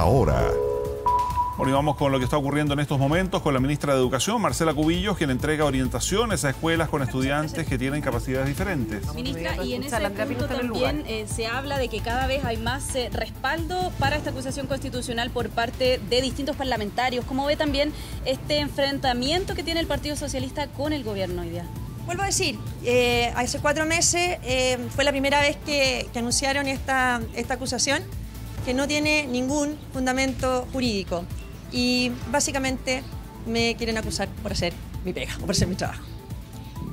ahora. Bueno, y vamos con lo que está ocurriendo en estos momentos con la ministra de Educación, Marcela Cubillos, quien entrega orientaciones a escuelas con estudiantes que tienen capacidades diferentes. Ministra, y en ese punto también se habla de que cada vez hay más respaldo para esta acusación constitucional por parte de distintos parlamentarios. ¿Cómo ve también este enfrentamiento que tiene el Partido Socialista con el gobierno hoy día? Vuelvo a decir, hace 4 meses fue la primera vez que anunciaron esta acusación, que no tiene ningún fundamento jurídico. Y básicamente me quieren acusar por hacer mi pega o por hacer mi trabajo.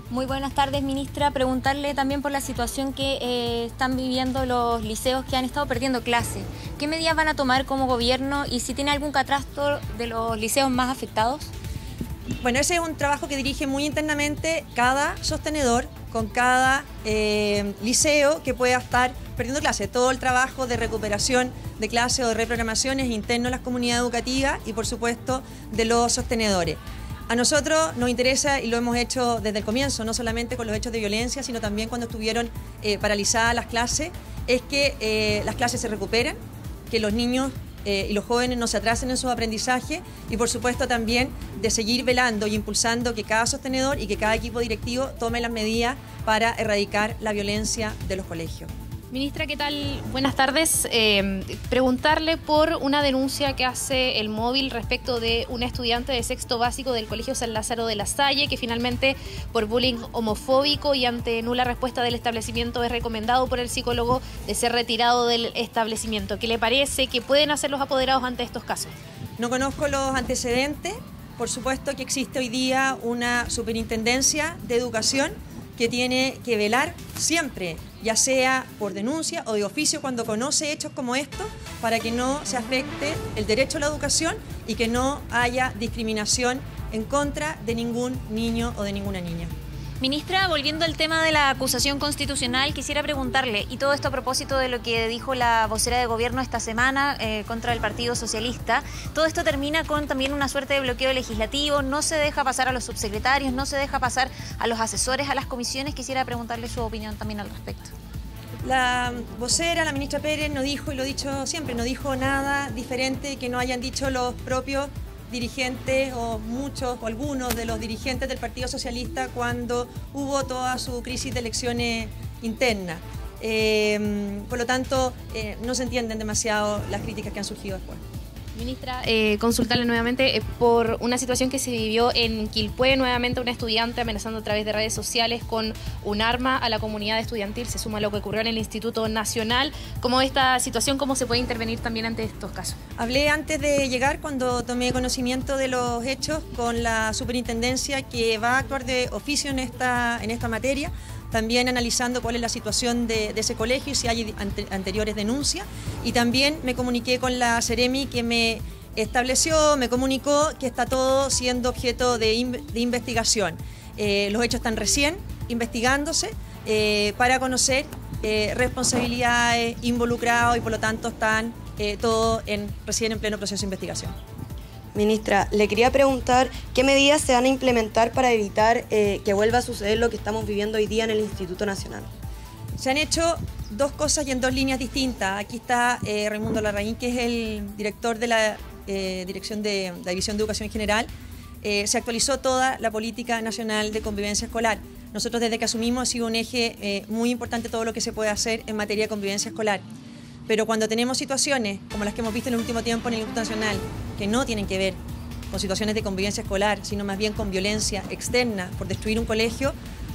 Muy buenas tardes, ministra. Preguntarle también por la situación que están viviendo los liceos que han estado perdiendo clases. ¿Qué medidas van a tomar como gobierno y si tiene algún catastro de los liceos más afectados? Bueno, ese es un trabajo que dirige muy internamente cada sostenedor con cada liceo que pueda estar perdiendo clases. Todo el trabajo de recuperación de clases o de reprogramación es interno a las comunidades educativas y, por supuesto, de los sostenedores. A nosotros nos interesa, y lo hemos hecho desde el comienzo, no solamente con los hechos de violencia, sino también cuando estuvieron paralizadas las clases, es que las clases se recuperen, que los niños y los jóvenes no se atrasen en su aprendizaje y, por supuesto, también de seguir velando y impulsando que cada sostenedor y que cada equipo directivo tome las medidas para erradicar la violencia de los colegios. Ministra, ¿qué tal? Buenas tardes. Preguntarle por una denuncia que hace el Móvil respecto de una estudiante de sexto básico del Colegio San Lázaro de la Salle, que finalmente por bullying homofóbico y ante nula respuesta del establecimiento es recomendado por el psicólogo de ser retirado del establecimiento. ¿Qué le parece? ¿Qué pueden hacer los apoderados ante estos casos? No conozco los antecedentes. Por supuesto que existe hoy día una superintendencia de educación que tiene que velar siempre, ya sea por denuncia o de oficio cuando conoce hechos como estos, para que no se afecte el derecho a la educación y que no haya discriminación en contra de ningún niño o de ninguna niña. Ministra, volviendo al tema de la acusación constitucional, quisiera preguntarle, y todo esto a propósito de lo que dijo la vocera de gobierno esta semana contra el Partido Socialista, todo esto termina con también una suerte de bloqueo legislativo, no se deja pasar a los subsecretarios, no se deja pasar a los asesores, a las comisiones. Quisiera preguntarle su opinión también al respecto. La vocera, la ministra Pérez, no dijo, y lo he dicho siempre, no dijo nada diferente que no hayan dicho los propios dirigentes o muchos o algunos de los dirigentes del Partido Socialista cuando hubo toda su crisis de elecciones internas. Por lo tanto, no se entienden demasiado las críticas que han surgido después. Ministra, consultarle nuevamente por una situación que se vivió en Quilpué, nuevamente una estudiante amenazando a través de redes sociales con un arma a la comunidad estudiantil. Se suma a lo que ocurrió en el Instituto Nacional. ¿Cómo esta situación, cómo se puede intervenir también ante estos casos? Hablé antes de llegar, cuando tomé conocimiento de los hechos, con la superintendencia que va a actuar de oficio en esta materia, también analizando cuál es la situación de ese colegio y si hay anteriores denuncias. Y también me comuniqué con la Seremi, que me comunicó que está todo siendo objeto de investigación. Los hechos están recién investigándose para conocer responsabilidades, involucrados, y por lo tanto están todo recién en pleno proceso de investigación. Ministra, le quería preguntar qué medidas se van a implementar para evitar que vuelva a suceder lo que estamos viviendo hoy día en el Instituto Nacional. Se han hecho 2 cosas y en 2 líneas distintas. Aquí está Raimundo Larraín, que es el director de la Dirección de la División de Educación General. Se actualizó toda la política nacional de convivencia escolar. Nosotros, desde que asumimos, ha sido un eje muy importante todo lo que se puede hacer en materia de convivencia escolar. Pero cuando tenemos situaciones como las que hemos visto en el último tiempo en el Instituto Nacional, que no tienen que ver con situaciones de convivencia escolar, sino más bien con violencia externa por destruir un colegio,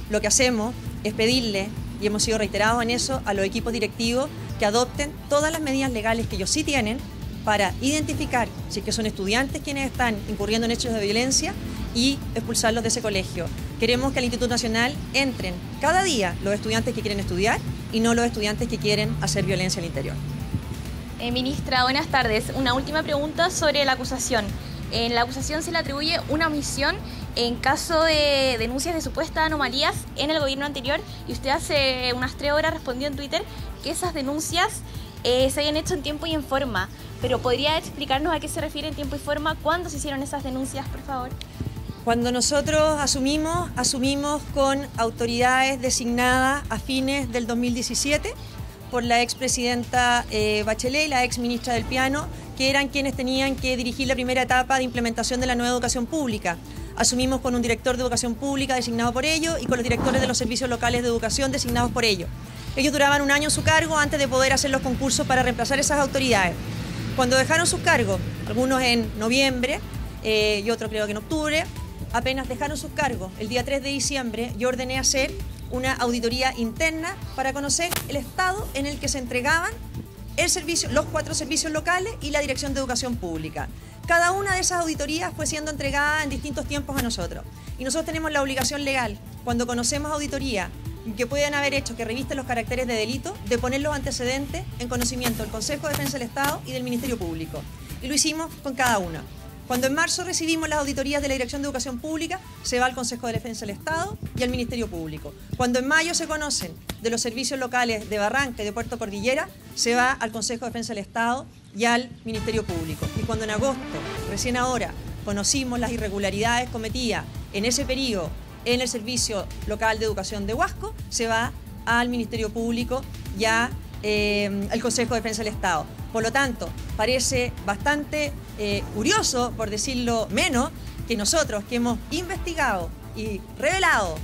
lo que hacemos es pedirle, y hemos sido reiterados en eso, a los equipos directivos que adopten todas las medidas legales que ellos sí tienen para identificar si es que son estudiantes quienes están incurriendo en hechos de violencia y expulsarlos de ese colegio. Queremos que al Instituto Nacional entren cada día los estudiantes que quieren estudiar y no los estudiantes que quieren hacer violencia al interior. Ministra, buenas tardes. Una última pregunta sobre la acusación. En la acusación se le atribuye una omisión en caso de denuncias de supuestas anomalías en el gobierno anterior, y usted hace unas 3 horas respondió en Twitter que esas denuncias se hayan hecho en tiempo y en forma. Pero ¿podría explicarnos a qué se refiere en tiempo y forma? ¿Cuándo se hicieron esas denuncias, por favor? Cuando nosotros asumimos con autoridades designadas a fines del 2017 por la expresidenta Bachelet y la exministra del Piano, que eran quienes tenían que dirigir la primera etapa de implementación de la nueva educación pública. Asumimos con un director de educación pública designado por ello y con los directores de los servicios locales de educación designados por ello. Ellos duraban un año en su cargo antes de poder hacer los concursos para reemplazar esas autoridades. Cuando dejaron sus cargos, algunos en noviembre y otros creo que en octubre, apenas dejaron sus cargos, el día 3 de diciembre yo ordené hacer una auditoría interna para conocer el estado en el que se entregaban los 4 servicios locales y la Dirección de Educación Pública. Cada una de esas auditorías fue siendo entregada en distintos tiempos a nosotros. Y nosotros tenemos la obligación legal, cuando conocemos auditorías que pueden haber hecho que revisten los caracteres de delito, de poner los antecedentes en conocimiento del Consejo de Defensa del Estado y del Ministerio Público. Y lo hicimos con cada una. Cuando en marzo recibimos las auditorías de la Dirección de Educación Pública, se va al Consejo de Defensa del Estado y al Ministerio Público. Cuando en mayo se conocen de los servicios locales de Barranca y de Puerto Cordillera, se va al Consejo de Defensa del Estado y al Ministerio Público. Y cuando en agosto, recién ahora, conocimos las irregularidades cometidas en ese periodo en el Servicio Local de Educación de Huasco, se va al Ministerio Público y al Consejo de Defensa del Estado. Por lo tanto, parece bastante curioso, por decirlo menos, que nosotros que hemos investigado y revelado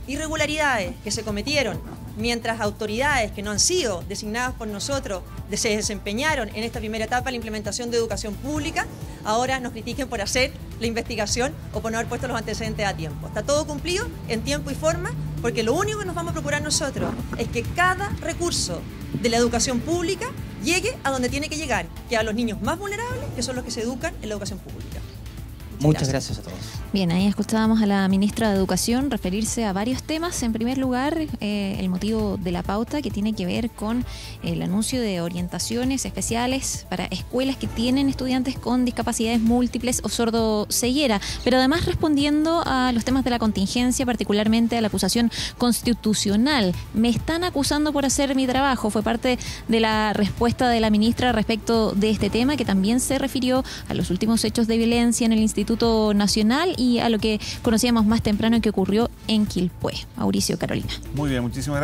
irregularidades que se cometieron mientras autoridades que no han sido designadas por nosotros se desempeñaron en esta primera etapa de la implementación de educación pública, ahora nos critiquen por hacer la investigación o por no haber puesto los antecedentes a tiempo. Está todo cumplido en tiempo y forma, porque lo único que nos vamos a procurar nosotros es que cada recurso de la educación pública llegue a donde tiene que llegar, que a los niños más vulnerables, que son los que se educan en la educación pública. Muchas gracias a todos. Bien, ahí escuchábamos a la ministra de Educación referirse a varios temas. En primer lugar, el motivo de la pauta, que tiene que ver con el anuncio de orientaciones especiales para escuelas que tienen estudiantes con discapacidades múltiples o sordoceguera, pero además respondiendo a los temas de la contingencia, particularmente a la acusación constitucional. Me están acusando por hacer mi trabajo. Fue parte de la respuesta de la ministra respecto de este tema, que también se refirió a los últimos hechos de violencia en el Instituto Nacional y a lo que conocíamos más temprano que ocurrió en Quilpué. Mauricio, Carolina. Muy bien, muchísimas gracias.